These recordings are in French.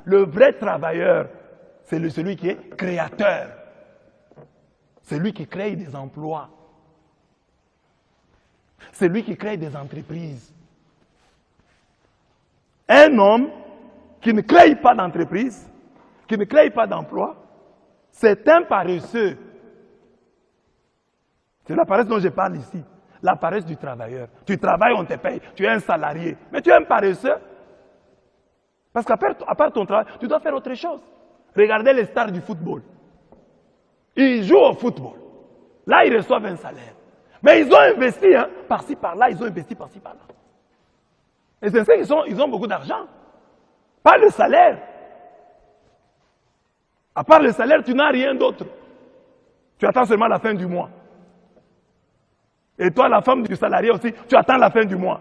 Le vrai travailleur, c'est celui qui est créateur. C'est lui qui crée des emplois. C'est lui qui crée des entreprises. Un homme qui ne crée pas d'entreprise, qui ne crée pas d'emploi, c'est un paresseux. C'est la paresse dont je parle ici. La paresse du travailleur. Tu travailles, on te paye. Tu es un salarié. Mais tu es un paresseux. Parce qu'à part ton travail, tu dois faire autre chose. Regardez les stars du football. Ils jouent au football. Là, ils reçoivent un salaire. Mais ils ont investi, hein, par-ci, par-là. Ils ont investi par-ci, par-là. Et c'est ça qu'ils ont beaucoup d'argent. Pas le salaire. À part le salaire, tu n'as rien d'autre. Tu attends seulement la fin du mois. Et toi, la femme du salarié aussi, tu attends la fin du mois.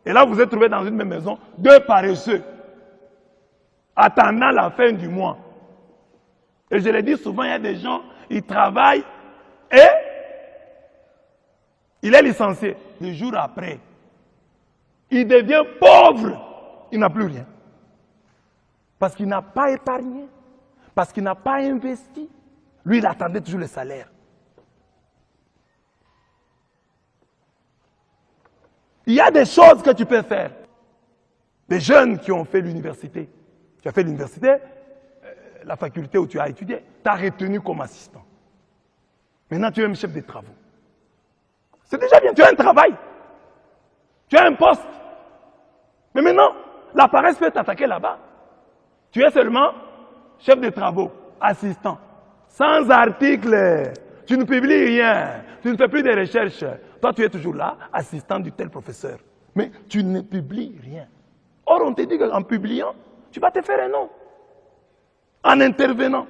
Et là, vous êtes trouvés dans une même maison, deux paresseux, attendant la fin du mois. Et je l'ai dit souvent, il y a des gens, ils travaillent et il est licencié. Le jour après, il devient pauvre. Il n'a plus rien. Parce qu'il n'a pas épargné. Parce qu'il n'a pas investi. Lui, il attendait toujours le salaire. Il y a des choses que tu peux faire. Des jeunes qui ont fait l'université. Tu as fait l'université, la faculté où tu as étudié, tu as retenu comme assistant. Maintenant, tu es un chef de travaux. C'est déjà bien, tu as un travail. Tu as un poste. Mais maintenant, la paresse peut t'attaquer là-bas. Tu es seulement chef de travaux, assistant. Sans article. Tu ne publies rien. Tu ne fais plus de recherches. Toi, tu es toujours là, assistant du tel professeur. Mais tu ne publies rien. Or, on te dit qu'en publiant, tu vas te faire un nom. En intervenant.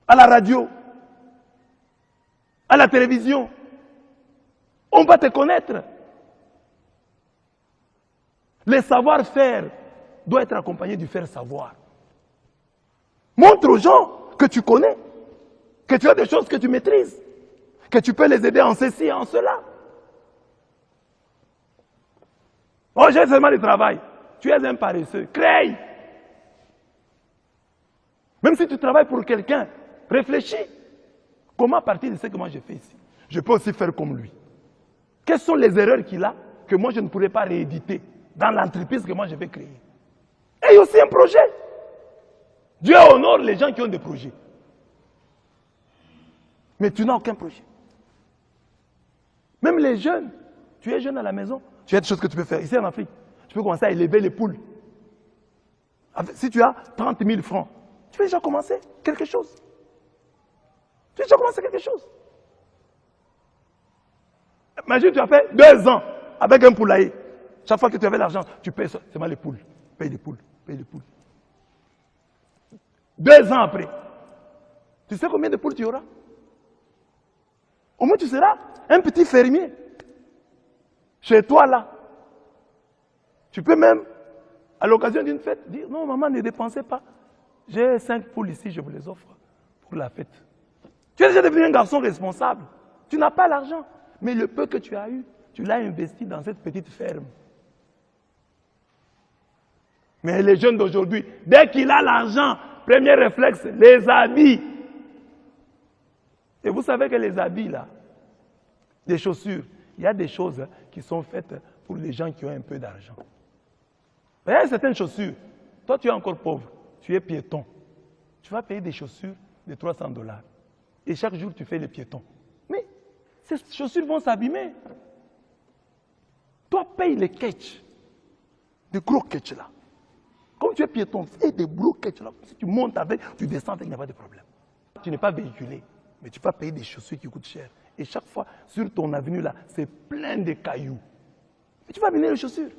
À la radio. À la télévision. On va te connaître. Le savoir-faire doit être accompagné du faire-savoir. Montre aux gens que tu connais, que tu as des choses que tu maîtrises, que tu peux les aider en ceci et en cela. Oh, j'ai seulement du travail. Tu es un paresseux. Crée. Même si tu travailles pour quelqu'un, réfléchis. Comment à partir de ce que moi j'ai fait ici, je peux aussi faire comme lui. Quelles sont les erreurs qu'il a que moi je ne pourrais pas rééditer dans l'entreprise que moi je vais créer? Et il y a aussi un projet. Dieu honore les gens qui ont des projets. Mais tu n'as aucun projet. Même les jeunes, tu es jeune à la maison, tu as des choses que tu peux faire. Ici en Afrique, tu peux commencer à élever les poules. Si tu as 30 000 francs, tu peux déjà commencer quelque chose. Tu peux déjà commencer quelque chose. Imagine, tu as fait 2 ans avec un poulailler. Chaque fois que tu avais l'argent, tu payes seulement les poules. Paye les poules, paye les poules. 2 ans après, tu sais combien de poules tu auras? Au moins tu seras un petit fermier. Chez toi là. Tu peux même, à l'occasion d'une fête, dire non maman, ne dépensez pas. J'ai 5 poules ici, je vous les offre pour la fête. Tu es déjà devenu un garçon responsable. Tu n'as pas l'argent. Mais le peu que tu as eu, tu l'as investi dans cette petite ferme. Mais les jeunes d'aujourd'hui, dès qu'il a l'argent, premier réflexe, les habits. Et vous savez que les habits là, des chaussures, il y a des choses qui sont faites pour les gens qui ont un peu d'argent. Il y a certaines chaussures, toi tu es encore pauvre, tu es piéton. Tu vas payer des chaussures de 300 $. Et chaque jour tu fais les piétons. Mais ces chaussures vont s'abîmer. Toi paye les ketchs, des gros ketchs là. Comme tu es piéton, fais des gros ketchs là. Si tu montes avec, tu descends avec, il n'y a pas de problème. Tu n'es pas véhiculé, mais tu vas payer des chaussures qui coûtent cher. Et chaque fois, sur ton avenue là, c'est plein de cailloux. Et tu vas venir les chaussures.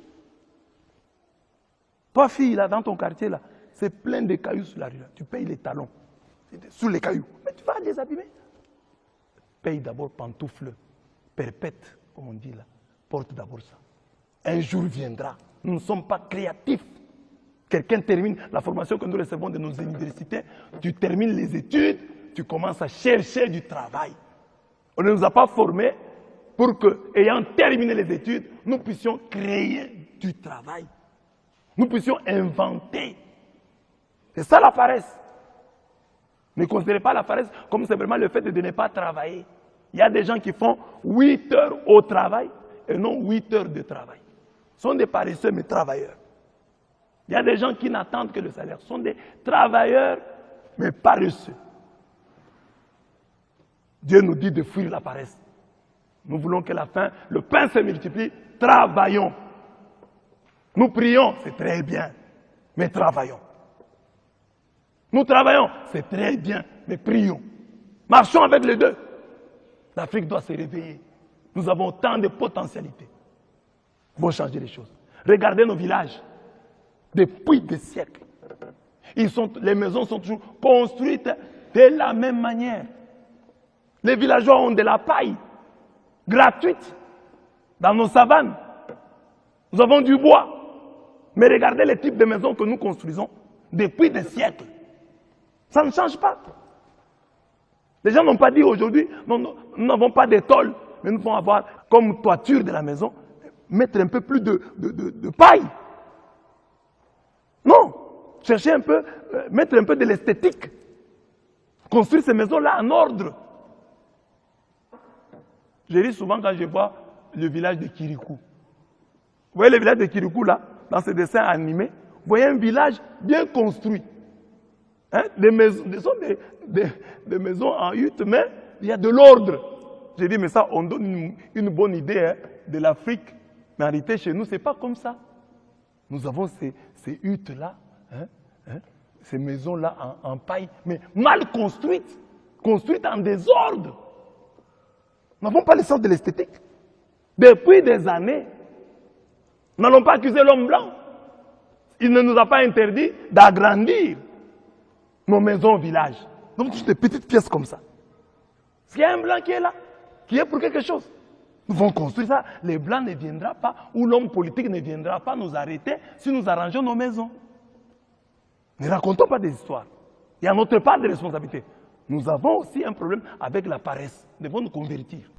Toi, fille, là, dans ton quartier là, c'est plein de cailloux sur la rue là. Tu payes les talons, sous les cailloux. Mais tu vas les abîmer. Paye d'abord pantoufles, perpètes, comme on dit là. Porte d'abord ça. Un jour viendra. Nous ne sommes pas créatifs. Quelqu'un termine la formation que nous recevons de nos universités, tu termines les études, tu commences à chercher du travail. On ne nous a pas formés pour que, ayant terminé les études, nous puissions créer du travail. Nous puissions inventer. C'est ça la paresse. Ne considérez pas la paresse comme simplement le fait de ne pas travailler. Il y a des gens qui font 8 heures au travail et non 8 heures de travail. Ce sont des paresseux mais travailleurs. Il y a des gens qui n'attendent que le salaire. Ce sont des travailleurs mais paresseux. Dieu nous dit de fuir la paresse. Nous voulons que la faim, le pain se multiplie. Travaillons. Nous prions, c'est très bien, mais travaillons. Nous travaillons, c'est très bien, mais prions. Marchons avec les deux. L'Afrique doit se réveiller. Nous avons tant de potentialités. Il faut changer les choses. Regardez nos villages. Depuis des siècles. Les maisons sont toujours construites de la même manière. Les villageois ont de la paille gratuite dans nos savanes. Nous avons du bois. Mais regardez les types de maisons que nous construisons depuis des siècles. Ça ne change pas. Les gens n'ont pas dit aujourd'hui, nous n'avons pas de tôle, mais nous devons avoir comme toiture de la maison, mettre un peu plus de paille. Non, chercher un peu, mettre un peu de l'esthétique. Construire ces maisons-là en ordre. Je ris souvent quand je vois le village de Kirikou. Vous voyez le village de Kirikou là, dans ce dessin animé, vous voyez un village bien construit. Hein? Des maisons en hutte, mais il y a de l'ordre. J'ai dit, mais ça, on donne une bonne idée hein, de l'Afrique. Mais en réalité, chez nous, ce n'est pas comme ça. Nous avons ces huttes-là, ces maisons-là en paille, mais mal construites, construites en désordre. Nous n'avons pas le sens de l'esthétique. Depuis des années, nous n'allons pas accuser l'homme blanc. Il ne nous a pas interdit d'agrandir nos maisons au village. Donc, des petites pièces comme ça. S'il y a un blanc qui est là, qui est pour quelque chose, nous devons construire ça. Les blancs ne viendront pas, ou l'homme politique ne viendra pas nous arrêter si nous arrangeons nos maisons. Ne racontons pas des histoires. Il y a notre part de responsabilité. Nous avons aussi un problème avec la paresse. Nous devons nous convertir.